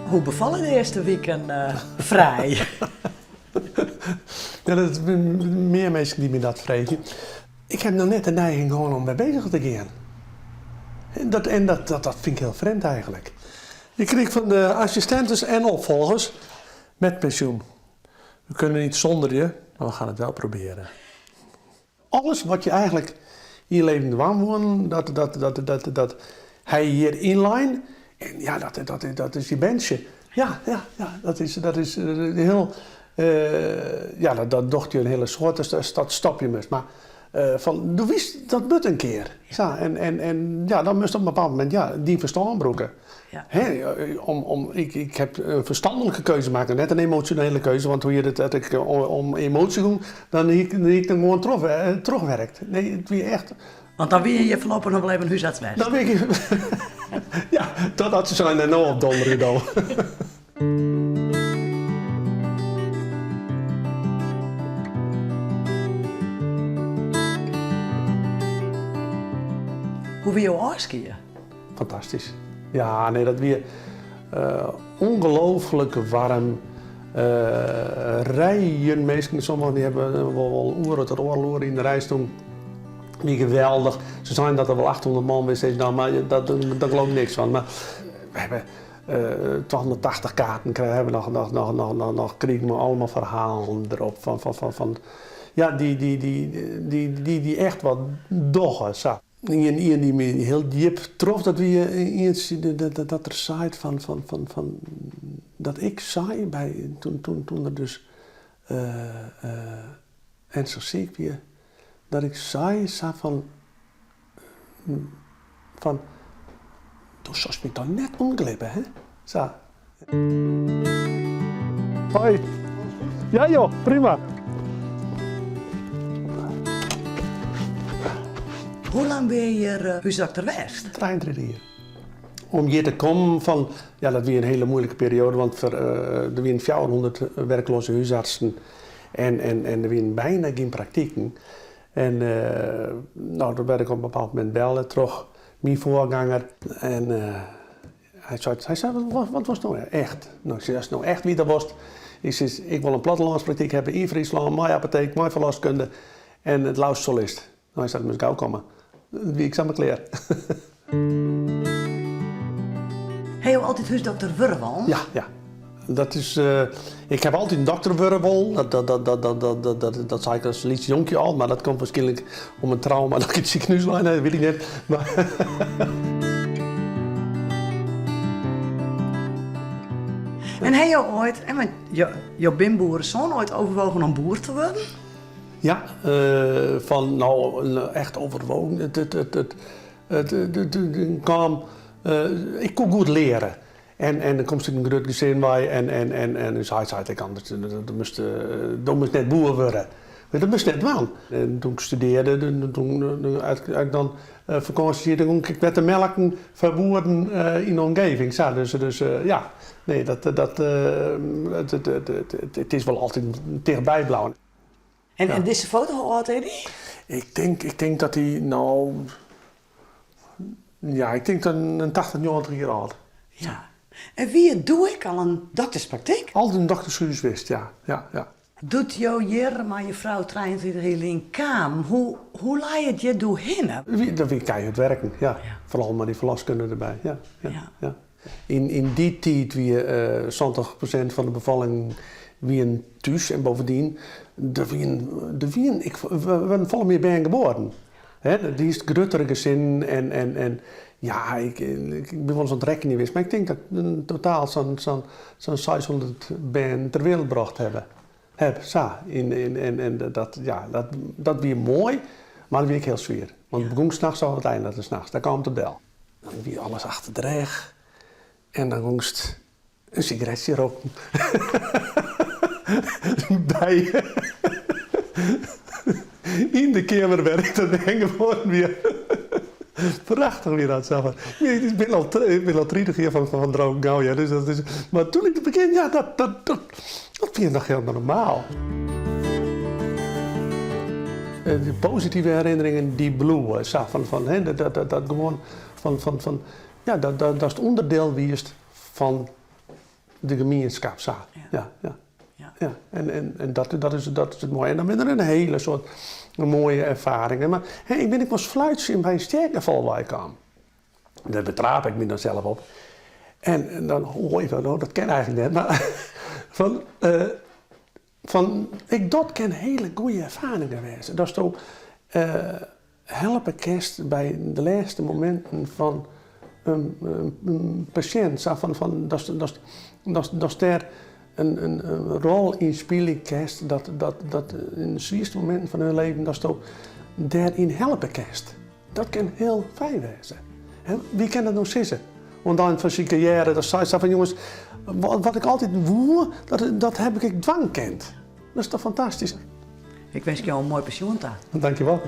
Hoe bevallen de eerste weken vrij? Ja, dat zijn meer mensen die me dat vragen. Ik heb nog net de neiging gewoon om mee bezig te gaan. En dat vind ik heel vreemd eigenlijk. Je kreeg van de assistentes en opvolgers met pensioen. We kunnen niet zonder je, maar we gaan het wel proberen. Alles wat je eigenlijk in je leven aanwoont, dat hij hier inline. En ja, dat is je bandje. Ja, dat is heel... dat docht je een hele soort, dus dat stop je mis. Maar doe wist dat moet een keer. Ja. En dan moest op een bepaald moment die verstaan broeken. Ja. Ik heb een verstandelijke keuze maken, net een emotionele keuze. Want hoe je dat ik om emotie ging, dan ik dan gewoon terugwerkt. Nee, het weer echt... Want dan wil je voorlopig nog wel even een huisarts weg. Dan weet je... ja, totdat ze zijn er nou op donderen dan. Hoe wil je aanskiën? Fantastisch. Ja, nee, dat weer ongelooflijk warm. Rijen, mensen, sommigen die hebben wel uren tot oorloren in de rij staan. Wie geweldig. Ze zijn dat er wel 800 man is, nou, maar dat geloof ik niks van. Maar we hebben 280 kaarten, hebben nog kregen we allemaal verhalen erop van ja, die echt wat doggen. Zo. Iemand die me heel diep trof, dat dat er zei van dat ik zei bij toen er dus ernstig ziek weer, dat ik zei van toen zou je me dan net omglippen, hè? Zo. Hoi. Ja joh, prima. Hoe lang ben je huisdokter West? 23 jaar. Om hier te komen van, ja, dat was een hele moeilijke periode, want er waren 400 werkloze huisartsen en er waren bijna geen praktijken. En toen werd ik op een bepaald moment bellen, terug mijn voorganger. En hij zei, wat was het nou echt? Nou, als het nou echt wie dat was, ik wil een plattelandspraktijk hebben in Friesland, mijn apotheek, mijn verloskunde en het luistersolist. Nou, hij zei, dat moest gauw komen. Wie ik zou me kleren. Heb je altijd huisdokter Wurwel? Ja. Dat is, ik heb altijd een dokter Wurwel. Dat zei ik als liefst jonkje al, maar dat komt waarschijnlijk om een trauma dat ik het ziekenhuislijn heb, dat weet ik niet. Maar en heb je ooit, je bent boerenzoon, ooit overwogen om boer te worden? ja, echt overwogen. Het kwam, ik kon goed leren. En dan komt een groot gezin bij en dus hij zei ik anders, dat moest net boer worden. Maar dat moest net wel. En toen ik studeerde, toen dan vakantie, dan kon ik met de melken verboeren in de omgeving. Zo, dus ja, nee, het is wel altijd dichtbij blauw. En deze foto, hoe oud is die? Ik denk dat hij nou... Ja, ik denk dat een 80 jaar oud. Ja. En wie doe ik al een dokterspraktijk? Altijd een doktershuis wist, ja. Doet jou hier, maar je vrouw 23 jaar in Kaam. Hoe laat je het je doen hinnen? Dat vind ik keihard werken, ja. Vooral maar die verloskunde erbij, ja. In die tijd wie 70% van de bevalling wie thuis en bovendien we volgens meer bij geboren. Die is het grotere gezin en ja, ik ben wel eens aan het rekken niet wist, maar ik denk dat in totaal zo'n 600 ben ter wereld gebracht hebben. Dat weer mooi, maar dat weer heel zwaar. Want het begon s'nachts al het einde dat s'nachts, daar kwam de bel. Dan weer alles achter de reg en dan gongst een sigaretje roken. Bij in de kamer werkt dat hangen gewoon weer. Prachtig weer dat zelf. Ik ben al 30 jaar van droom gauw, ja, dus dat is. Maar toen ik het begin, ja, dat vind je nog heel normaal. De positieve herinneringen die bloeien, dat gewoon ja, dat is het onderdeel geweest van de gemeenschap zat. Ja. Ja. En dat is het mooie. En dan ben er een hele soort mooie ervaringen. Maar ik ben pas fluitje bij een sterkenval kwam. Daar betraap ik me dan zelf op. En dan hoor je van, dat ken ik eigenlijk net, maar dat ken hele goede ervaringen geweest. Dat is toch helpen kerst bij de laatste momenten van een patiënt. Dat daar een rol in spelen kerst, dat in de zwaarste momenten van hun leven, dat is toch daarin helpen kerst. Dat kan heel fijn zijn. Wie kan dat nog zeggen? Want dan van zijn carrière, dat zei ze van jongens, wat ik altijd woe, dat heb ik dwang kent. Dat is toch fantastisch? Ik wens je een mooi pensioen. Dankjewel.